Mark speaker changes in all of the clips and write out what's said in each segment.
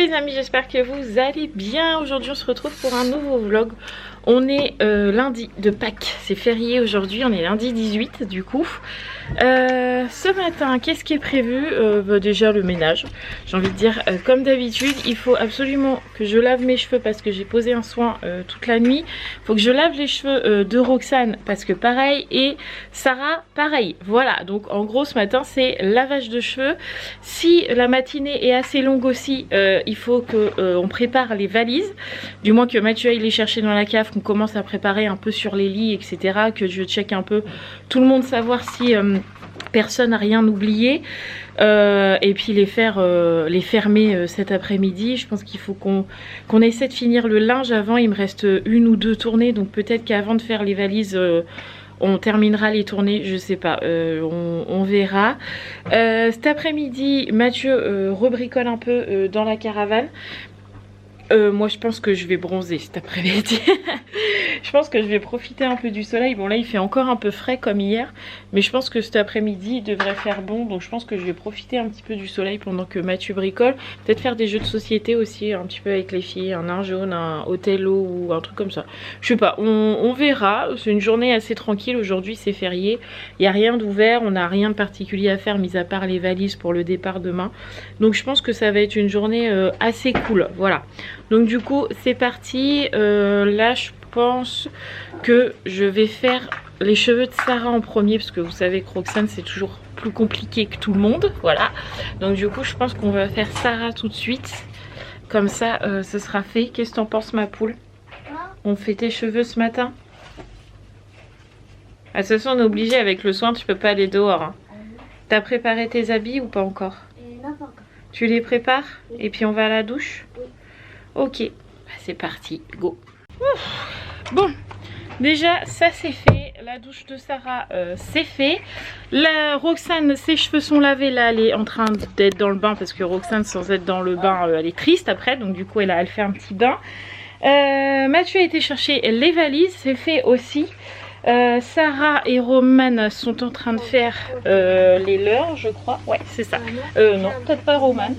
Speaker 1: les amis, j'espère que vous allez bien. Aujourd'hui on se retrouve pour un nouveau vlog. On est lundi de Pâques, c'est férié aujourd'hui, on est lundi 18 du coup. Ce matin, qu'est-ce qui est prévu? Déjà le ménage, j'ai envie de dire, comme d'habitude, il faut absolument que je lave mes cheveux parce que j'ai posé un soin toute la nuit. Il faut que je lave les cheveux de Roxane parce que pareil, et Sarah pareil. Voilà, donc en gros ce matin c'est lavage de cheveux. Si la matinée est assez longue aussi, il faut que on prépare les valises, du moins que Mathieu aille les chercher dans la cave, qu'on commence à préparer un peu sur les lits, etc. Que je check un peu tout le monde, savoir si personne n'a rien oublié, et puis les fermer cet après-midi. Je pense qu'il faut qu'on essaie de finir le linge avant. Il me reste une ou deux tournées, donc peut-être qu'avant de faire les valises on terminera les tournées, je sais pas, on verra. Cet après-midi Mathieu rebricole un peu dans la caravane. Moi je pense que je vais bronzer cet après-midi. Je pense que je vais profiter un peu du soleil. Bon là il fait encore un peu frais comme hier, mais je pense que cet après-midi il devrait faire bon. Donc je pense que je vais profiter un petit peu du soleil pendant que Mathieu bricole. Peut-être faire des jeux de société aussi un petit peu avec les filles. Un nain jaune, un Othello ou un truc comme ça. Je sais pas, on verra. C'est une journée assez tranquille. Aujourd'hui c'est férié. Il n'y a rien d'ouvert. On n'a rien de particulier à faire mis à part les valises pour le départ demain. Donc je pense que ça va être une journée assez cool. Voilà. Donc du coup c'est parti. Là je pense que je vais faire les cheveux de Sarah en premier, parce que vous savez que Roxane c'est toujours plus compliqué que tout le monde. Voilà, donc du coup je pense qu'on va faire Sarah tout de suite, comme ça ce sera fait. Qu'est-ce que t'en penses ma poule? On fait tes cheveux ce matin? Ah, de toute façon on est obligé avec le soin, tu peux pas aller dehors hein. T'as préparé tes habits ou pas encore?
Speaker 2: Non, pas encore.
Speaker 1: Tu les prépares? Oui. Et puis on va à la douche?
Speaker 2: Oui.
Speaker 1: Ok, bah, c'est parti, go. Ouf. Bon, déjà ça c'est fait. La douche de Sarah c'est fait. La Roxane, ses cheveux sont lavés. Là elle est en train d'être dans le bain, parce que Roxane sans être dans le bain elle est triste après. Donc du coup elle fait un petit bain. Mathieu a été chercher les valises, c'est fait aussi. Sarah et Roman sont en train de faire les leurs, je crois. Ouais, c'est ça. Non, peut-être pas Roman.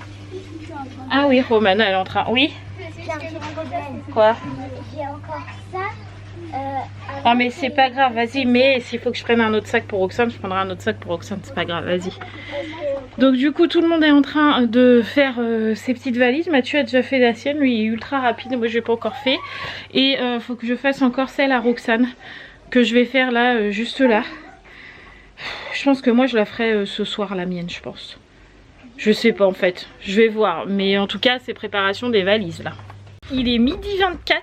Speaker 1: Ah oui, Roman, elle est en train. Oui.
Speaker 2: J'ai un petit problème.
Speaker 1: Quoi?
Speaker 2: J'ai encore ça.
Speaker 1: Ah mais c'est pas grave, vas-y. Mais s'il faut que je prenne un autre sac pour Roxane, je prendrai un autre sac pour Roxane. C'est pas grave, vas-y. Donc du coup, tout le monde est en train de faire ses petites valises. Mathieu a déjà fait la sienne, lui il est ultra rapide. Moi je l'ai pas encore fait. Et faut que je fasse encore celle à Roxane, que je vais faire là, juste là. Je pense que moi je la ferai ce soir, la mienne, je pense. Je sais pas en fait, je vais voir. Mais en tout cas c'est préparation des valises là. Il est midi 24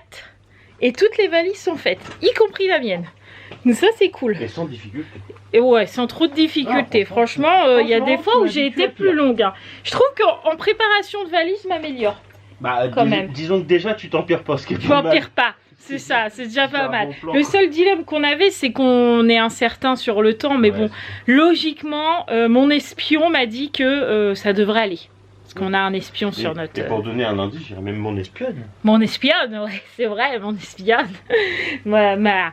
Speaker 1: et toutes les valises sont faites, y compris la mienne. Donc ça c'est cool.
Speaker 3: Et sans difficulté.
Speaker 1: Et ouais, sans trop de difficultés. Franchement, il y a des fois où j'ai été plus longue hein. Je trouve qu'en préparation de valises m'améliore.
Speaker 3: Bah disons que déjà tu t'empires pas, ce qui est
Speaker 1: Je m'empire pas. C'est ça, c'est déjà pas mal. Le seul dilemme qu'on avait, c'est qu'on est incertain sur le temps. Mais bon, logiquement, mon espion m'a dit que ça devrait aller. Parce qu'on a un espion sur notre...
Speaker 3: Et pour donner un indice, j'irais même mon espionne.
Speaker 1: Mon espionne, ouais, c'est vrai, mon espionne m'a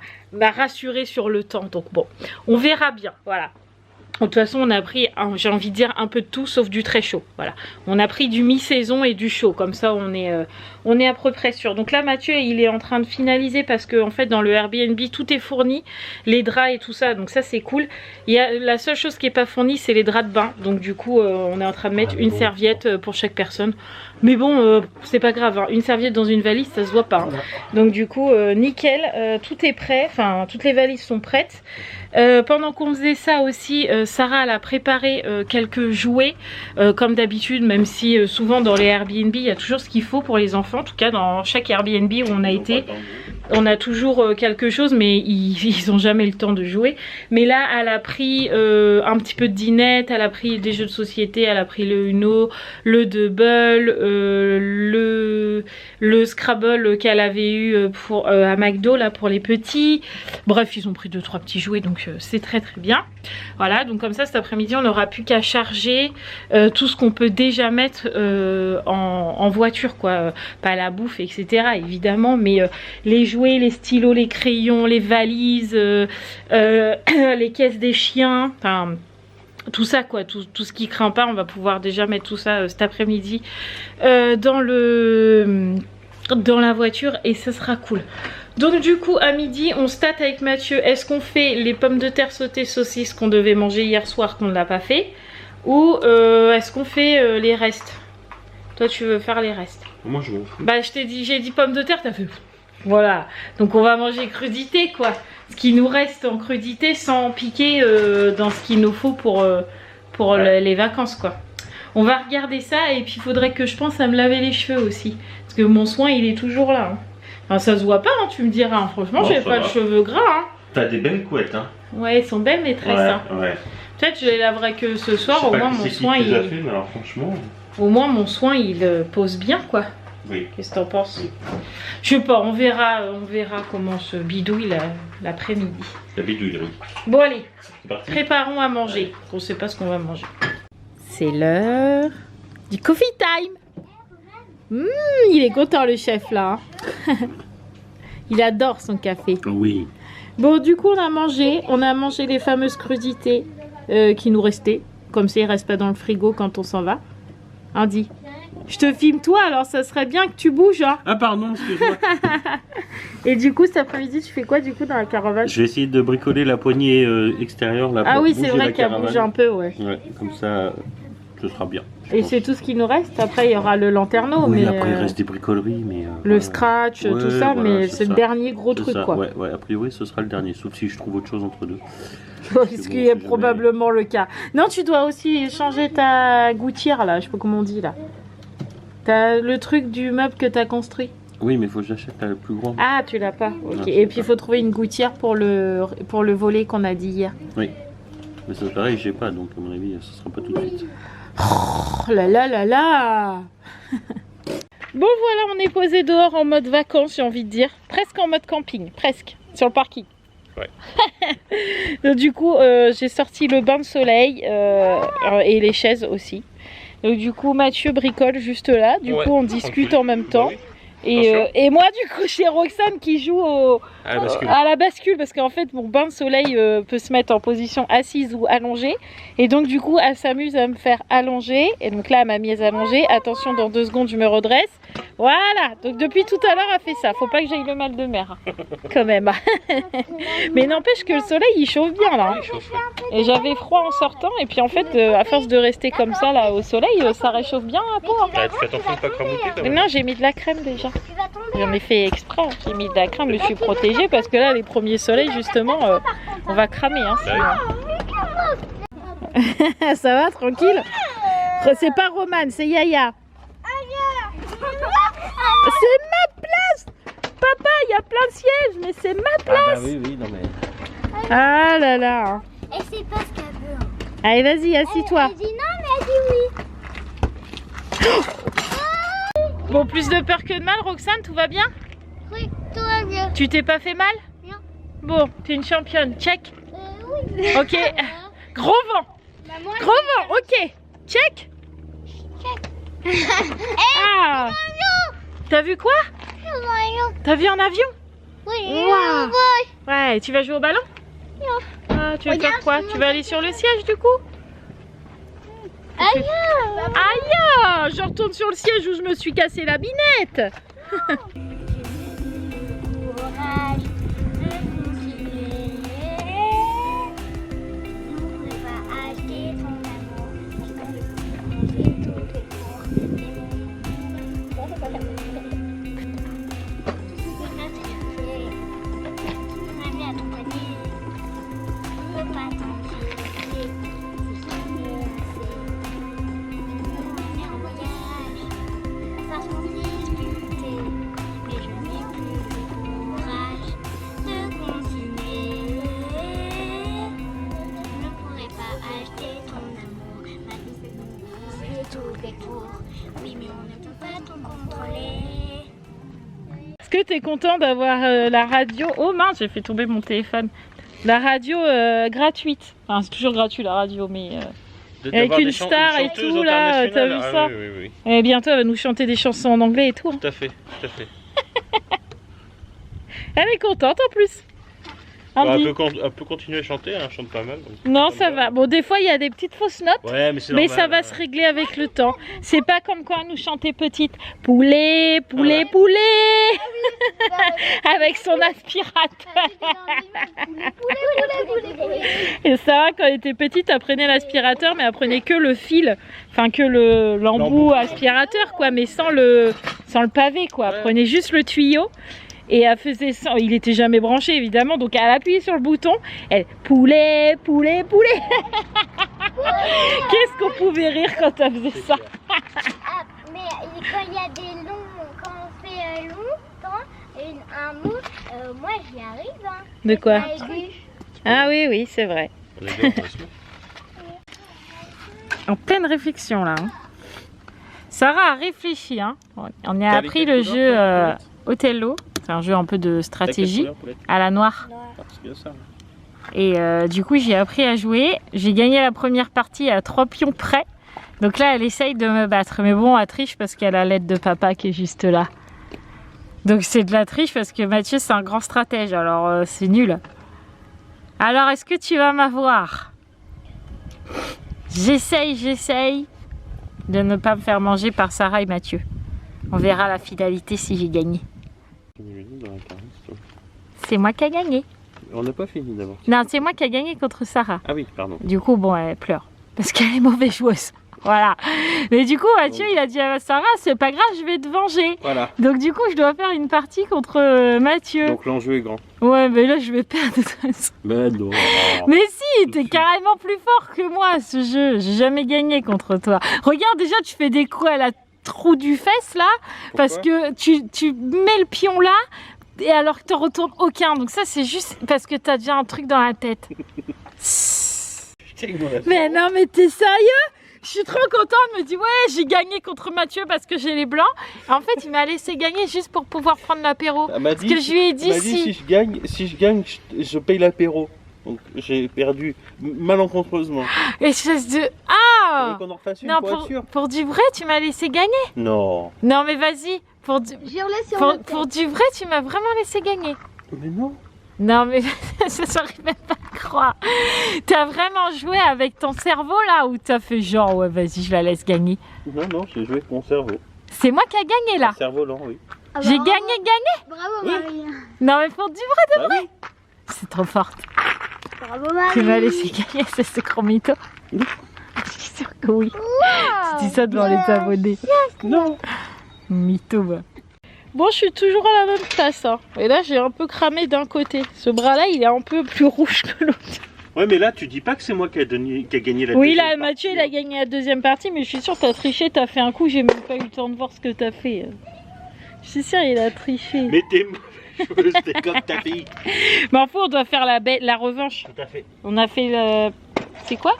Speaker 1: rassuré sur le temps. Donc bon, on verra bien, voilà. De toute façon on a pris, j'ai envie de dire, un peu de tout sauf du très chaud. Voilà, on a pris du mi-saison et du chaud, comme ça on est à peu près sûr. Donc là Mathieu il est en train de finaliser, parce que en fait dans le Airbnb tout est fourni, les draps et tout ça, donc ça c'est cool. La seule chose qui est pas fournie c'est les draps de bain, donc du coup on est en train de mettre une serviette pour chaque personne. Mais bon c'est pas grave hein. Une serviette dans une valise ça se voit pas hein. Donc du coup nickel, tout est prêt, enfin toutes les valises sont prêtes. Pendant qu'on faisait ça aussi, Sarah elle a préparé quelques jouets comme d'habitude, même si souvent dans les Airbnb il y a toujours ce qu'il faut pour les enfants. En tout cas dans chaque Airbnb où on a été, on a toujours quelque chose, mais ils ont jamais le temps de jouer. Mais là elle a pris un petit peu de dinette, elle a pris des jeux de société, elle a pris le Uno, le Double, le Scrabble qu'elle avait eu pour, à McDo là pour les petits. Bref ils ont pris 2-3 petits jouets, donc c'est très très bien. Voilà, donc comme ça cet après-midi on n'aura plus qu'à charger tout ce qu'on peut déjà mettre en voiture quoi. Pas la bouffe etc évidemment, mais les jouets, les stylos, les crayons, les valises, les caisses des chiens, enfin tout ça quoi, tout ce qui craint pas, on va pouvoir déjà mettre tout ça cet après-midi dans la voiture et ça sera cool. Donc du coup à midi on se tâte avec Mathieu, est-ce qu'on fait les pommes de terre sautées saucisses qu'on devait manger hier soir qu'on ne l'a pas fait, ou est-ce qu'on fait les restes? Toi tu veux faire les restes?
Speaker 3: Moi je m'en fous.
Speaker 1: Bah j'ai dit pommes de terre, t'as fait voilà, donc on va manger crudité quoi, ce qui nous reste en crudité sans piquer dans ce qu'il nous faut pour les vacances quoi. On va regarder ça et puis il faudrait que je pense à me laver les cheveux aussi, parce que mon soin il est toujours là hein. Enfin, ça se voit pas, hein, tu me diras. Hein. Franchement, j'ai pas le cheveu gras. Hein.
Speaker 3: T'as des belles couettes. Hein.
Speaker 1: Ouais, ils sont belles maîtresses.
Speaker 3: Ouais,
Speaker 1: hein.
Speaker 3: ouais.
Speaker 1: Peut-être je les laverai que ce soir. Au moins, mon soin, il.
Speaker 3: Fait, mais alors, franchement...
Speaker 1: Au moins, mon soin, il pose bien, quoi.
Speaker 3: Oui.
Speaker 1: Qu'est-ce que t'en penses? Je sais pas, on verra comment se bidouille l'après-midi.
Speaker 3: La bidouillerie.
Speaker 1: Bon, allez, préparons à manger. On sait pas ce qu'on va manger. C'est l'heure du coffee time. Il est content le chef là. Il adore son café.
Speaker 3: Oui.
Speaker 1: Bon du coup on a mangé les fameuses crudités qui nous restaient. Comme ça ils restent pas dans le frigo quand on s'en va. Andy, je te filme toi alors ça serait bien que tu bouges hein.
Speaker 3: Ah pardon, excuse-moi.
Speaker 1: Et du coup cet après-midi tu fais quoi du coup dans la caravane?
Speaker 3: Je vais essayer de bricoler la poignée extérieure là.
Speaker 1: Ah oui c'est vrai qu'elle bouge un peu ouais.
Speaker 3: Ouais, comme ça ce sera bien.
Speaker 1: Et c'est tout ce qui nous reste. Après, il y aura le lanterneau.
Speaker 3: Oui,
Speaker 1: mais
Speaker 3: après, il reste des bricoleries. Mais,
Speaker 1: le scratch, tout ça. Voilà, mais c'est le dernier gros truc, quoi.
Speaker 3: Ouais, a priori, ce sera le dernier. Sauf si je trouve autre chose entre deux.
Speaker 1: Ce qui est probablement le cas. Non, tu dois aussi changer ta gouttière, là. Je sais pas comment on dit, là. T'as le truc du meuble que t'as construit.
Speaker 3: Oui, mais il faut que j'achète la plus grande.
Speaker 1: Ah, tu l'as pas. Ok. Non, et puis, il faut trouver une gouttière pour le volet qu'on a dit hier. Oui.
Speaker 3: Mais c'est pareil, j'ai pas. Donc, à mon avis, ce sera pas tout de suite.
Speaker 1: Oh là là là là. Bon voilà, on est posé dehors en mode vacances, j'ai envie de dire. Presque en mode camping, presque, sur le parking. Ouais. Donc, du coup, j'ai sorti le bain de soleil et les chaises aussi. Donc du coup, Mathieu bricole juste là. Du coup, on discute en même temps. Bah oui. Et moi du coup j'ai Roxane qui joue à la bascule parce qu'en fait mon bain de soleil peut se mettre en position assise ou allongée et donc du coup elle s'amuse à me faire allonger et donc là elle m'a mise allongée. Attention dans 2 secondes je me redresse. Voilà, donc depuis tout à l'heure elle fait ça, faut pas que j'aille le mal de mer quand même. Mais n'empêche que le soleil il chauffe bien là. Et j'avais froid en sortant et puis en fait à force de rester comme ça là au soleil ça réchauffe bien la peau.
Speaker 3: Ah, tu fais attention de pas cramoter.
Speaker 1: Non j'ai mis de la crème déjà. J'en ai fait exprès, j'ai mis de la crème, je me suis protégée parce que là les premiers soleils justement on va cramer hein, ça va tranquille. C'est pas Romane, c'est Yaya. C'est ma place. Papa il y a plein de sièges mais c'est ma place.
Speaker 3: Ah bah oui non mais.
Speaker 1: Ah là là.
Speaker 2: Et c'est pas ce qu'elle veut.
Speaker 1: Allez vas-y assis-toi.
Speaker 2: Elle dit non mais elle dit oui.
Speaker 1: Bon, plus de peur que de mal, Roxane, tout va bien?
Speaker 2: Oui, tout va bien.
Speaker 1: Tu t'es pas fait mal?
Speaker 2: Non.
Speaker 1: Bon, t'es une championne, check.
Speaker 2: Oui.
Speaker 1: Ok, gros vent.
Speaker 2: Maman,
Speaker 1: gros vent, ok. Check. Ah. T'as vu quoi? T'as vu un avion?
Speaker 2: Oui.
Speaker 1: Wow. Ouais, tu vas jouer au ballon?
Speaker 2: Non.
Speaker 1: Ah, tu vas faire quoi? Tu vas aller sur le siège du coup?
Speaker 2: Aïe!
Speaker 1: Aïe! Je retourne sur le siège où je me suis cassé la binette. Est-ce que tu es content d'avoir la radio? Oh mince, j'ai fait tomber mon téléphone. La radio gratuite. Enfin, c'est toujours gratuit la radio, mais avec une star et tout là, t'as vu ça? Oui. Et bientôt elle va nous chanter des chansons en anglais et tout.
Speaker 3: Tout à fait, tout à fait.
Speaker 1: Elle est contente en plus. Andy.
Speaker 3: Elle peut continuer à chanter, elle chante pas mal. Donc
Speaker 1: Non, ça va. Bon, des fois, il y a des petites fausses notes.
Speaker 3: Ouais, mais c'est
Speaker 1: Mais
Speaker 3: normal,
Speaker 1: ça va se régler avec le temps. C'est pas comme quand elle nous chantait petite. Poulet, poulet, poulet. Avec son aspirateur. Et Sarah, quand elle était petite, elle prenait l'aspirateur, mais elle prenait que le fil. Enfin, que l'embout aspirateur, quoi. Mais sans le pavé, quoi. Elle prenait juste le tuyau. Et elle faisait ça, il était jamais branché évidemment, donc elle appuyait sur le bouton, elle poulet, poulet, poulet. Qu'est-ce qu'on pouvait rire quand elle faisait ça.
Speaker 2: Ah, mais quand il y a des longs, quand on fait longtemps, un mot, moi j'y arrive. Hein.
Speaker 1: De quoi?
Speaker 2: Aigu.
Speaker 1: Ah oui, oui, c'est vrai.
Speaker 3: On est bien, on va se mettre.
Speaker 1: En pleine réflexion là. Hein. Sarah a réfléchi. Hein. On a appris le jeu Othello. C'est un jeu un peu de stratégie à la noire. Et du coup, j'ai appris à jouer. J'ai gagné la première partie à 3 pions près. Donc là, elle essaye de me battre. Mais bon, elle triche parce qu'elle a l'aide de papa qui est juste là. Donc c'est de la triche parce que Mathieu, c'est un grand stratège. Alors c'est nul. Alors, est-ce que tu vas m'avoir? J'essaye de ne pas me faire manger par Sarah et Mathieu. On verra la finalité si j'ai gagné. C'est moi qui a gagné.
Speaker 3: On n'a pas fini d'abord.
Speaker 1: Non, c'est moi qui a gagné contre Sarah.
Speaker 3: Ah oui, pardon.
Speaker 1: Du coup, bon, elle pleure. Parce qu'elle est mauvaise joueuse. Voilà. Mais du coup, Mathieu, il a dit à Sarah, c'est pas grave, je vais te venger.
Speaker 3: Voilà.
Speaker 1: Donc du coup, je dois faire une partie contre Mathieu.
Speaker 3: Donc l'enjeu est grand.
Speaker 1: Ouais, mais là, je vais perdre de toute façon.
Speaker 3: Ben non.
Speaker 1: Mais si, t'es carrément plus fort que moi, ce jeu. J'ai jamais gagné contre toi. Regarde, déjà, tu fais des coups à la trou du fesse, là. Parce que tu mets le pion là, et alors que t'en retournes aucun. Donc ça, c'est juste parce que t'as déjà un truc dans la tête. Mais non, mais t'es sérieux? Je suis trop contente, elle me dit ouais, j'ai gagné contre Mathieu parce que j'ai les blancs. En fait, il m'a laissé gagner juste pour pouvoir prendre l'apéro. Parce que je lui ai dit
Speaker 3: si je gagne, je paye l'apéro. Donc j'ai perdu malencontreusement.
Speaker 1: Espèce de... Ah
Speaker 3: qu'on en refasse une
Speaker 1: non, pour du vrai, tu m'as laissé gagner.
Speaker 3: Non.
Speaker 1: Non, mais vas-y. Pour du vrai, tu m'as vraiment laissé gagner.
Speaker 3: Mais non.
Speaker 1: Non, mais ça j'arrive même pas à croire. T'as vraiment joué avec ton cerveau là ou t'as fait genre ouais vas-y je la laisse gagner?
Speaker 3: Non, j'ai joué avec mon cerveau.
Speaker 1: C'est moi qui a gagné là.
Speaker 3: Cerveau lent, oui.
Speaker 2: Ah,
Speaker 1: J'ai gagné.
Speaker 2: Bravo Marie.
Speaker 1: Non mais pour du vrai de vrai. Oui. C'est trop forte.
Speaker 2: Bravo Marie.
Speaker 1: Tu m'as laissé gagner, c'est ce gros mytho.
Speaker 3: Oui.
Speaker 1: Je suis sûre que oui. Tu dis ça devant les abonnés.
Speaker 3: Non.
Speaker 1: Mytho va. Bon, je suis toujours à la même place. Hein. Et là, j'ai un peu cramé d'un côté. Ce bras-là, il est un peu plus rouge que l'autre.
Speaker 3: Ouais, mais là, tu dis pas que c'est moi qui a gagné la deuxième partie.
Speaker 1: Oui, là, Mathieu, il a gagné la deuxième partie, mais je suis sûre que t'as triché, t'as fait un coup, j'ai même pas eu le temps de voir ce que t'as fait. Je suis sûre, il a triché.
Speaker 3: Mais t'es mauvaise, t'es comme ta fille.
Speaker 1: Mais enfin, on doit faire la revanche.
Speaker 3: Tout à fait.
Speaker 1: On a fait le... C'est quoi?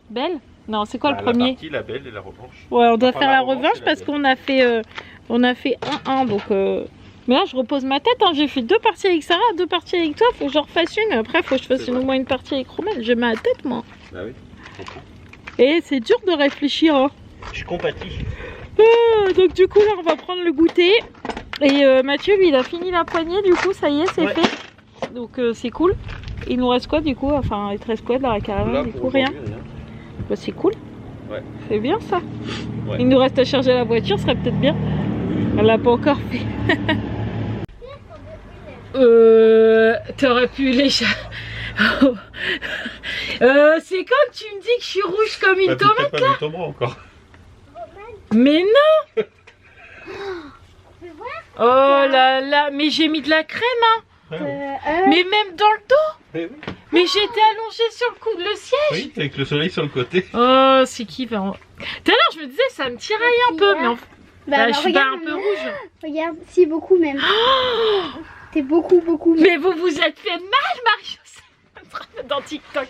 Speaker 1: Belle? Non, c'est quoi le premier?
Speaker 3: La partie, la belle et la revanche.
Speaker 1: Ouais, on doit
Speaker 3: Enfin,
Speaker 1: faire
Speaker 3: la
Speaker 1: la
Speaker 3: revanche
Speaker 1: revanche
Speaker 3: et la
Speaker 1: parce
Speaker 3: belle.
Speaker 1: qu'on a fait... On a fait 1-1, donc... Mais là, je repose ma tête, hein. J'ai fait 2 parties avec Sarah, 2 parties avec toi, faut que j'en refasse une. Après, faut que je fasse au moins une partie avec Romain. J'ai ma tête, moi.
Speaker 3: Bah oui, je comprends.
Speaker 1: Et c'est dur de réfléchir, hein.
Speaker 3: Je compatis.
Speaker 1: Donc du coup, là, on va prendre le goûter. Et Mathieu, lui, il a fini la poignée, du coup, ça y est, c'est fait. Donc c'est cool. Il nous reste quoi, du coup? Enfin, il te reste quoi dans la caravane, du coup? Rien. Bah, c'est cool.
Speaker 3: Ouais.
Speaker 1: C'est bien, ça.
Speaker 3: Ouais.
Speaker 1: Il nous reste à charger la voiture, ce serait peut-être bien. On l'a pas encore fait. T'aurais pu les... C'est comme tu me dis que je suis rouge comme une tomate
Speaker 3: pas
Speaker 1: là.
Speaker 3: ton bras encore.
Speaker 1: Mais non. Oh là là, mais j'ai mis de la crème hein. Mais même dans le dos.
Speaker 3: Oui.
Speaker 1: Mais j'étais allongée sur le siège.
Speaker 3: Oui, avec le soleil sur le côté.
Speaker 1: Oh, c'est qui va... Tout à l'heure, je me disais, ça me tiraille un peu, mais je suis pas un peu rouge.
Speaker 2: Regarde, si beaucoup même. T'es beaucoup même.
Speaker 1: Mais vous vous êtes fait mal, Marie-Josée, dans TikTok.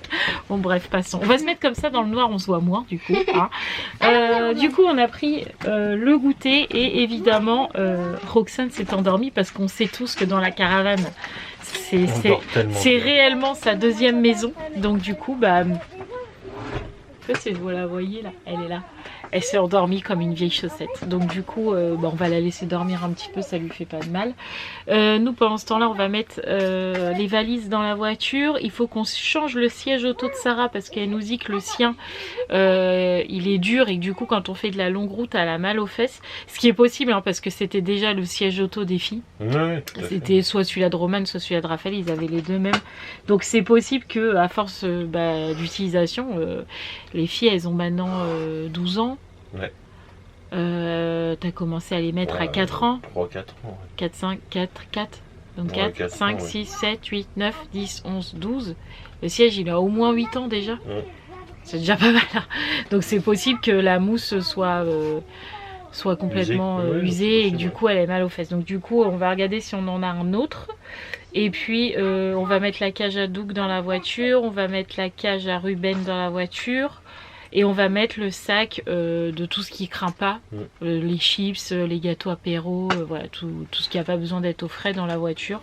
Speaker 1: Bon, bref, passons. On va se mettre comme ça dans le noir, on se voit moins, du coup. Hein. Du coup, on a pris le goûter et évidemment, Roxane s'est endormie parce qu'on sait tous que dans la caravane, c'est réellement sa deuxième maison. Donc, du coup, bah, Vous la voyez là, elle est là. Elle s'est endormie comme une vieille chaussette. Donc du coup, on va la laisser dormir un petit peu, ça lui fait pas de mal. Nous, pendant ce temps-là, on va mettre les valises dans la voiture. Il faut qu'on change le siège auto de Sarah parce qu'elle nous dit que le sien, il est dur et que du coup, quand on fait de la longue route, elle a mal aux fesses. Ce qui est possible, hein, parce que c'était déjà le siège auto des filles.
Speaker 3: Ouais,
Speaker 1: c'était soit celui-là de Romane, soit celui-là de Raphaël. Ils avaient les deux mêmes. Donc c'est possible que à force d'utilisation, les filles, elles ont maintenant 12 ans.
Speaker 3: Ouais.
Speaker 1: T'as commencé à les mettre à 4 ans.
Speaker 3: 3-4 ans. Ouais.
Speaker 1: 4, 5, 4. Donc
Speaker 3: Ouais,
Speaker 1: 4, 5, 6, 7, 8, 9, 10, 11, 12. Le siège, il a au moins 8 ans déjà.
Speaker 3: Ouais.
Speaker 1: C'est déjà pas mal. Hein. Donc c'est possible que la mousse soit complètement usée et que du coup elle ait mal aux fesses. Donc du coup on va regarder si on en a un autre. Et puis on va mettre la cage à Doug dans la voiture. On va mettre la cage à Ruben dans la voiture. Et on va mettre le sac de tout ce qui craint pas, les chips, les gâteaux apéro, voilà, tout ce qui n'a pas besoin d'être au frais dans la voiture.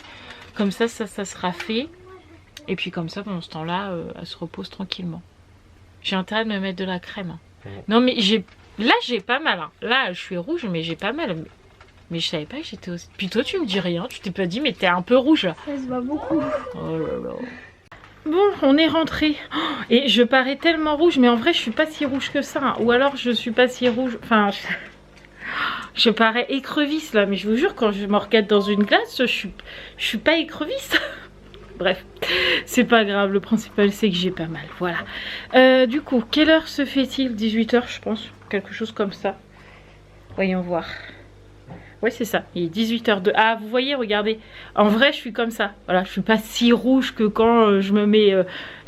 Speaker 1: Comme ça sera fait. Et puis comme ça, pendant ce temps-là, elle se repose tranquillement. J'ai intérêt de me mettre de la crème. Hein. Non mais là j'ai pas mal. Hein. Là je suis rouge mais j'ai pas mal. Mais je savais pas que j'étais aussi... Puis toi tu me dis rien, tu t'es pas dit mais t'es un peu rouge là.
Speaker 2: Ça se voit beaucoup.
Speaker 1: Oh là là. Bon, on est rentré. Oh, et je parais tellement rouge, mais en vrai, je suis pas si rouge que ça. Hein. Ou alors, je suis pas si rouge. Enfin, je parais écrevisse là, mais je vous jure, quand je me regarde dans une glace, je suis pas écrevisse. Bref, c'est pas grave. Le principal, c'est que j'ai pas mal. Voilà. Du coup, quelle heure se fait-il? 18 h, je pense. Quelque chose comme ça. Voyons voir. Ouais, c'est ça, il est 18h02. Ah, vous voyez, regardez. En vrai, je suis comme ça. Voilà, je suis pas si rouge que quand je me mets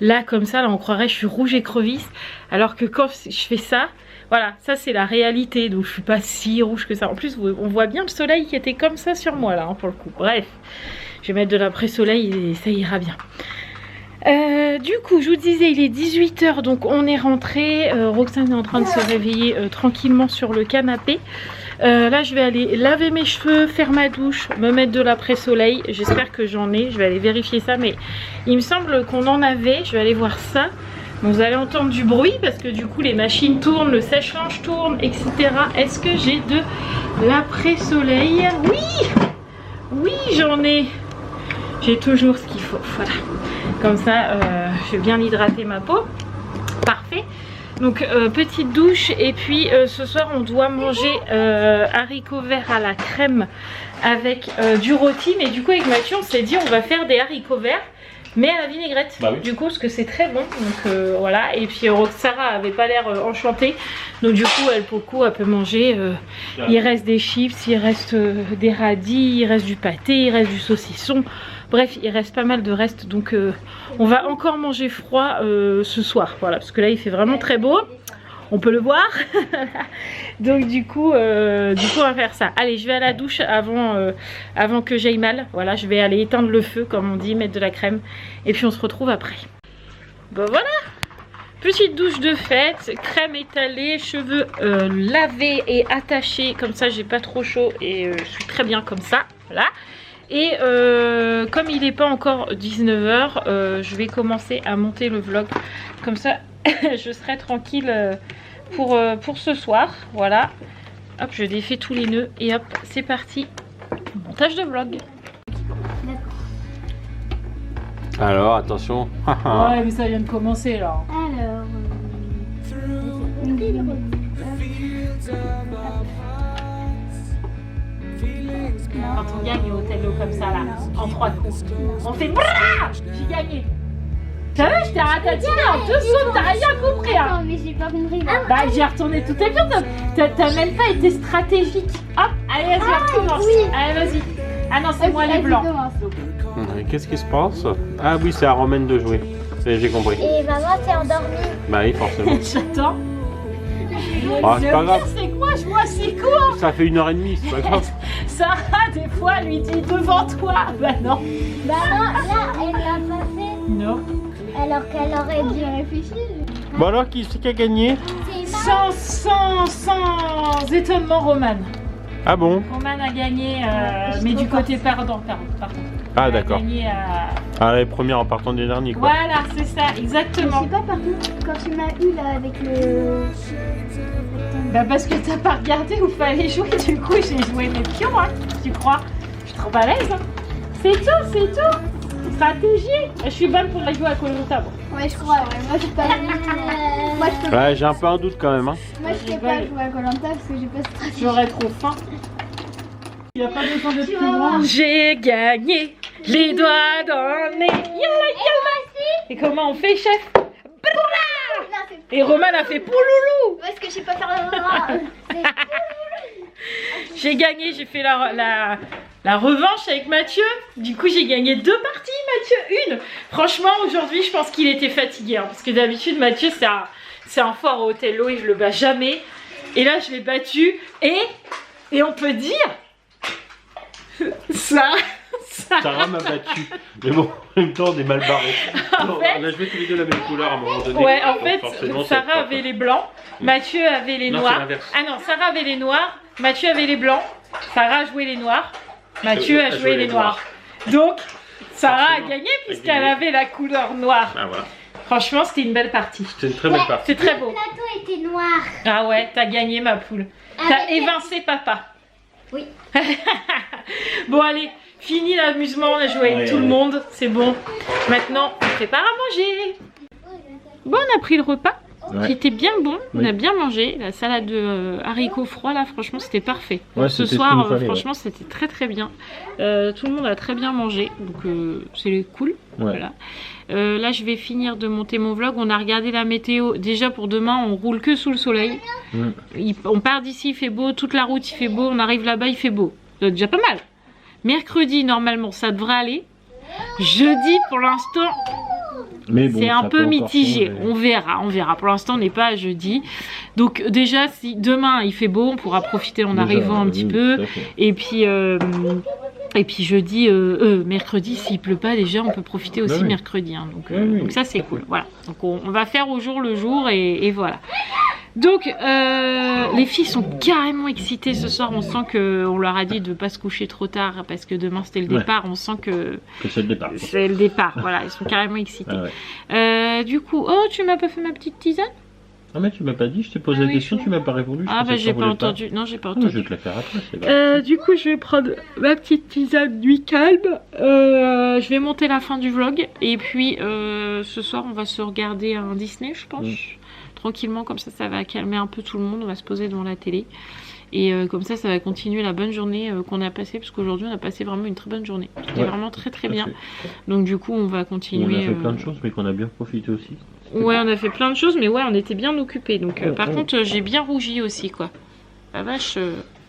Speaker 1: là, comme ça. Là, on croirait que je suis rouge écrevisse. Alors que quand je fais ça, voilà, ça, c'est la réalité. Donc, je suis pas si rouge que ça. En plus, on voit bien le soleil qui était comme ça sur moi, là, hein, pour le coup. Bref, je vais mettre de l'après-soleil et ça ira bien. Du coup, je vous disais, il est 18 h, donc on est rentré. Roxane est en train de se réveiller tranquillement sur le canapé. Là, je vais aller laver mes cheveux, faire ma douche, me mettre de l'après-soleil. J'espère que j'en ai. Je vais aller vérifier ça, mais il me semble qu'on en avait. Je vais aller voir ça. Bon, vous allez entendre du bruit parce que du coup, les machines tournent, le sèche-linge tourne, etc. Est-ce que j'ai de l'après-soleil? Oui! Oui, j'en ai. J'ai toujours ce qu'il faut. Voilà. Comme ça, je vais bien hydrater ma peau. Parfait. Donc petite douche et puis ce soir on doit manger haricots verts à la crème avec du rôti. Mais du coup avec Mathieu on s'est dit on va faire des haricots verts mais à la vinaigrette. Bah oui. Du coup parce que c'est très bon. Donc voilà. Et puis Sarah avait pas l'air enchantée. Donc du coup elle pour le coup elle peut manger. Il reste des chips, il reste des radis, il reste du pâté, il reste du saucisson. Bref, il reste pas mal de restes, donc on va encore manger froid ce soir, voilà, parce que là il fait vraiment très beau, on peut le voir. Donc du coup on va faire ça. Allez, je vais à la douche avant que j'aille mal, voilà, je vais aller éteindre le feu, comme on dit, mettre de la crème, et puis on se retrouve après. Bon voilà, petite douche de fête, crème étalée, cheveux lavés et attachés, comme ça j'ai pas trop chaud et je suis très bien comme ça, voilà. Et comme il n'est pas encore 19 h, je vais commencer à monter le vlog. Comme ça, je serai tranquille pour ce soir. Voilà. Hop, je défais tous les nœuds et hop, c'est parti. Montage de vlog.
Speaker 3: Alors, attention.
Speaker 1: Ouais, mais ça vient de commencer là.
Speaker 2: Alors...
Speaker 1: Quand on gagne au Othello comme ça là, en 3 coups, on fait brrrr, j'ai gagné. T'as vu, je t'ai ratatiné en 2 secondes, t'as rien compris hein.
Speaker 2: Non mais j'ai pas compris.
Speaker 1: Bah j'ai retourné tout est bien, t'as même pas été stratégique. Hop, allez vas-y, recommence. Oui. Allez vas-y. Ah non, c'est moi les blancs.
Speaker 3: Qu'est-ce qui se passe? Ah oui, c'est à Romaine de jouer. J'ai compris.
Speaker 2: Et maman s'est endormie.
Speaker 3: Bah oui, forcément.
Speaker 1: J'attends.
Speaker 3: Ah, c'est pas grave.
Speaker 1: C'est quoi? Moi c'est quoi?
Speaker 3: Ça fait 1h30, c'est pas grave.
Speaker 1: Sarah, des fois, lui dit devant toi. Bah non.
Speaker 2: Bah non, là, elle l'a pas fait.
Speaker 1: Non.
Speaker 2: Alors qu'elle aurait dû réfléchir.
Speaker 3: Bon alors, qui c'est qui a gagné?
Speaker 1: Sans étonnement, Romane.
Speaker 3: Ah bon?
Speaker 1: Romane a gagné, mais du côté perdant.
Speaker 3: Ah d'accord.
Speaker 1: Gagné à...
Speaker 3: Ah les premières en partant des derniers quoi.
Speaker 1: Voilà, c'est ça,
Speaker 2: Je
Speaker 1: exactement.
Speaker 2: sais pas par contre, quand tu m'as eu là avec le...
Speaker 1: Bah parce que t'as pas regardé où fallait jouer, du coup j'ai joué mes pions, hein, tu crois. Je suis trop balèze, hein. C'est tout. Stratégie. Je suis bonne pour la jouer à Koh-Lanta, bon.
Speaker 2: Ouais, je crois, ouais. Moi, je peux pas... Moi, je peux...
Speaker 3: Ouais, j'ai un peu un doute quand même. Hein.
Speaker 2: Moi, je sais pas jouer à Koh-Lanta parce que j'ai pas de stratégie.
Speaker 1: J'aurais trop faim.
Speaker 4: Il n'y a pas besoin d'être plus grand.
Speaker 1: J'ai gagné les doigts dans le nez. Yalla. Et comment on fait, chef? Et Roman a fait pouloulou.
Speaker 2: Parce que je sais pas faire le...
Speaker 1: J'ai gagné, j'ai fait la revanche avec Mathieu. Du coup, j'ai gagné 2 parties, Mathieu 1. Franchement, aujourd'hui, je pense qu'il était fatigué. Hein, parce que d'habitude, Mathieu, c'est un fort au Othello et je le bats jamais. Et là, je l'ai battu. Et on peut dire...
Speaker 3: Sarah m'a battu. Mais bon, en même temps, on est mal barrés.
Speaker 1: En fait,
Speaker 3: on a joué tous les deux la même couleur à un moment donné.
Speaker 1: ouais, en
Speaker 3: Donc,
Speaker 1: fait,
Speaker 3: forcément,
Speaker 1: Sarah avait les blancs, Mathieu avait les
Speaker 3: Non, c'est
Speaker 1: noirs.
Speaker 3: l'inverse.
Speaker 1: Ah non, Sarah avait les noirs, Mathieu avait les blancs, Sarah a joué les noirs, Mathieu a joué les noirs. Donc, Sarah a gagné puisqu'elle avait la couleur noire.
Speaker 3: Ah voilà.
Speaker 1: Franchement, c'était une belle partie.
Speaker 3: C'est une très belle partie.
Speaker 1: C'est très beau.
Speaker 2: Le plateau était noir.
Speaker 1: Ah ouais, t'as gagné ma poule. T'as évincé papa.
Speaker 2: Oui.
Speaker 1: Bon allez, fini l'amusement, on a joué avec tout le monde, c'est bon. Maintenant, on prépare à manger. Bon, on a pris le repas.
Speaker 3: Ouais.
Speaker 1: Qui était bien bon, on
Speaker 3: Oui.
Speaker 1: a bien mangé. La salade de haricots froids là, franchement c'était parfait.
Speaker 3: Ouais,
Speaker 1: Ce
Speaker 3: c'était ce qu'il
Speaker 1: soir,
Speaker 3: nous fallait,
Speaker 1: franchement c'était très très bien. Tout le monde a très bien mangé, donc c'est cool.
Speaker 3: Ouais.
Speaker 1: Voilà. Là je vais finir de monter mon vlog. On a regardé la météo. Déjà pour demain, on roule que sous le soleil. On part d'ici, il fait beau, toute la route il fait beau, on arrive là-bas il fait beau. C'est déjà pas mal. Mercredi normalement ça devrait aller. Jeudi pour l'instant...
Speaker 3: Mais bon,
Speaker 1: c'est un
Speaker 3: ça
Speaker 1: peu
Speaker 3: peut encore
Speaker 1: mitigé,
Speaker 3: changer.
Speaker 1: on verra. Pour l'instant, on n'est pas à jeudi. Donc déjà, si demain il fait beau, on pourra profiter en
Speaker 3: Déjà,
Speaker 1: arrivant un
Speaker 3: oui,
Speaker 1: petit
Speaker 3: tout
Speaker 1: peu.
Speaker 3: à fait.
Speaker 1: Et puis jeudi, mercredi, s'il pleut pas, déjà, on peut profiter aussi
Speaker 3: oui.
Speaker 1: mercredi. Hein. Donc,
Speaker 3: Oui.
Speaker 1: donc ça, c'est cool. Voilà. Donc on va faire au jour le jour et voilà. Donc les filles sont carrément excitées ce soir. On sent qu'on leur a dit de ne pas se coucher trop tard parce que demain c'était le
Speaker 3: Ouais.
Speaker 1: départ. On sent que
Speaker 3: C'est le départ.
Speaker 1: c'est le départ. Voilà, ils sont carrément excités.
Speaker 3: Ah ouais.
Speaker 1: Du coup, oh, tu m'as pas fait ma petite tisane?
Speaker 3: Ah mais tu m'as pas dit, je t'ai posé
Speaker 1: Ah
Speaker 3: la
Speaker 1: oui,
Speaker 3: question,
Speaker 1: je-
Speaker 3: tu m'as pas répondu. je
Speaker 1: Ah
Speaker 3: pensais
Speaker 1: bah
Speaker 3: que
Speaker 1: j'ai
Speaker 3: t'en
Speaker 1: pas
Speaker 3: voulais
Speaker 1: entendu. Non, j'ai pas
Speaker 3: Ah, je vais
Speaker 1: entendu.
Speaker 3: te la faire après, c'est grave.
Speaker 1: Du coup, je vais prendre ma petite tisane nuit calme. Je vais monter la fin du vlog. Et puis, ce soir, on va se regarder un Disney, je pense. Tranquillement, comme ça va calmer un peu tout le monde. On va se poser devant la télé. Et comme ça va continuer la bonne journée qu'on a passée. Parce qu'aujourd'hui, on a passé vraiment une très bonne journée. C'était
Speaker 3: Ouais,
Speaker 1: vraiment très très
Speaker 3: tout à
Speaker 1: bien.
Speaker 3: fait.
Speaker 1: Donc du coup, on va
Speaker 3: On
Speaker 1: continuer.
Speaker 3: a fait plein de choses, mais qu'on a bien profité aussi.
Speaker 1: Ouais, on a fait plein de choses, mais ouais, on était bien occupés. Donc, par
Speaker 3: ouais.
Speaker 1: contre, j'ai bien rougi aussi, quoi. La vache.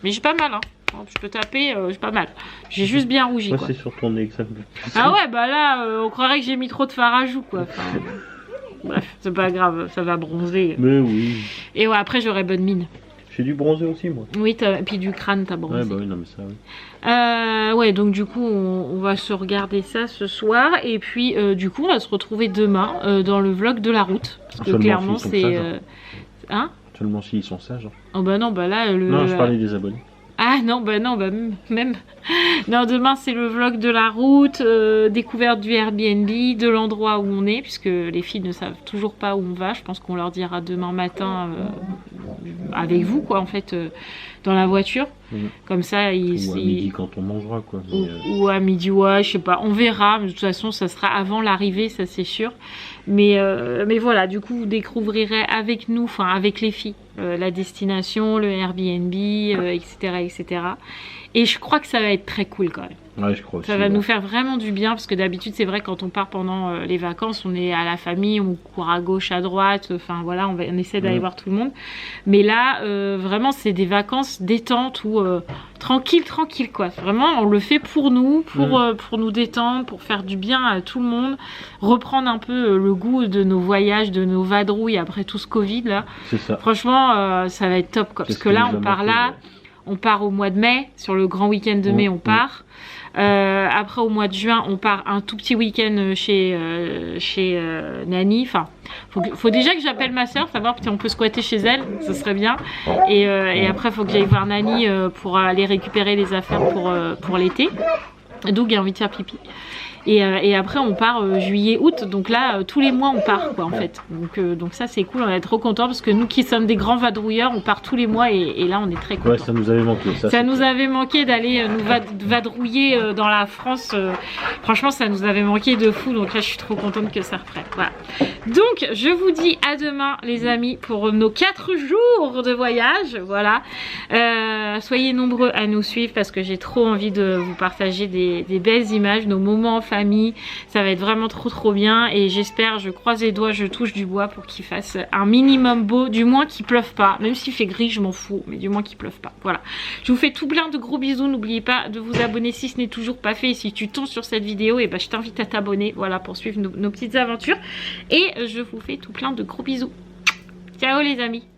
Speaker 1: Mais j'ai pas mal, hein. Je peux taper, j'ai pas mal. J'ai juste bien rougi,
Speaker 3: Moi,
Speaker 1: quoi.
Speaker 3: c'est sur ton nez que ça me fait plus.
Speaker 1: Ah ouais, bah là, on croirait que j'ai mis trop de fard à joues, quoi. Enfin, bref, c'est pas grave, ça va bronzer.
Speaker 3: Mais oui.
Speaker 1: Et ouais, après, j'aurai bonne mine.
Speaker 3: J'ai dû bronzer aussi, moi.
Speaker 1: Oui, et puis du crâne, t'as bronzé.
Speaker 3: Ouais, bah oui, non, mais ça, oui.
Speaker 1: Ouais, donc du coup, on va se regarder ça ce soir. Et puis, du coup, on va se retrouver demain dans le vlog de la route. Parce que
Speaker 3: Seulement
Speaker 1: clairement,
Speaker 3: s'ils sont
Speaker 1: c'est...
Speaker 3: sages,
Speaker 1: Hein?
Speaker 3: Seulement s'ils sont sages. Hein.
Speaker 1: Oh bah non, bah là...
Speaker 3: Non, je parlais des abonnés.
Speaker 1: Ah non, bah même. Non, demain c'est le vlog de la route, découverte du Airbnb, de l'endroit où on est, puisque les filles ne savent toujours pas où on va. Je pense qu'on leur dira demain matin avec vous, quoi, en fait, dans la voiture. Comme ça,
Speaker 3: Ou à midi quand on mangera, quoi. Mais,
Speaker 1: ou à midi, ouais, je sais pas, on verra. Mais de toute façon, ça sera avant l'arrivée, ça c'est sûr. Mais voilà, du coup, vous découvrirez avec nous, enfin avec les filles, la destination, le Airbnb, etc., etc. Et je crois que ça va être très cool quand même.
Speaker 3: ouais, je crois aussi.
Speaker 1: Ça va
Speaker 3: ouais.
Speaker 1: nous faire vraiment du bien, parce que d'habitude, c'est vrai, quand on part pendant les vacances, on est à la famille, on court à gauche, à droite, enfin voilà, on essaie d'aller voir tout le monde. Mais là, vraiment, c'est des vacances détente ou tranquille, quoi. Vraiment, on le fait pour nous, pour nous détendre, pour faire du bien à tout le monde, reprendre un peu le goût de nos voyages, de nos vadrouilles après tout ce Covid là.
Speaker 3: C'est ça.
Speaker 1: Franchement, ça va être top, quoi. Parce que là, on part là. On part au mois de mai, sur le grand week-end de mai, on part. Après, au mois de juin, on part un tout petit week-end chez Nani. Enfin, faut déjà que j'appelle ma soeur, savoir si on peut squatter chez elle, ce serait bien. Et après, il faut que j'aille voir Nani pour aller récupérer les affaires pour l'été. Doug a envie de faire pipi. Et après on part juillet, août, donc là tous les mois on part quoi en fait. Donc ça c'est cool, on est trop contents parce que nous qui sommes des grands vadrouilleurs, on part tous les mois et là on est très contents.
Speaker 3: Ouais, ça nous avait manqué.
Speaker 1: Ça nous avait manqué d'aller nous vadrouiller dans la France. Franchement ça nous avait manqué de fou, donc là je suis trop contente que ça reprenne. Voilà. Donc je vous dis à demain les amis pour nos 4 jours de voyage. Voilà. Soyez nombreux à nous suivre parce que j'ai trop envie de vous partager des belles images, nos moments en famille. Ça va être vraiment trop bien et j'espère, je croise les doigts, je touche du bois pour qu'il fasse un minimum beau, du moins qu'il pleuve pas. Même s'il fait gris, je m'en fous, mais du moins qu'il pleuve pas. Voilà. Je vous fais tout plein de gros bisous. N'oubliez pas de vous abonner si ce n'est toujours pas fait. Et si tu tombes sur cette vidéo, et ben je t'invite à t'abonner. Voilà, pour suivre nos petites aventures. Et je vous fais tout plein de gros bisous. Ciao les amis.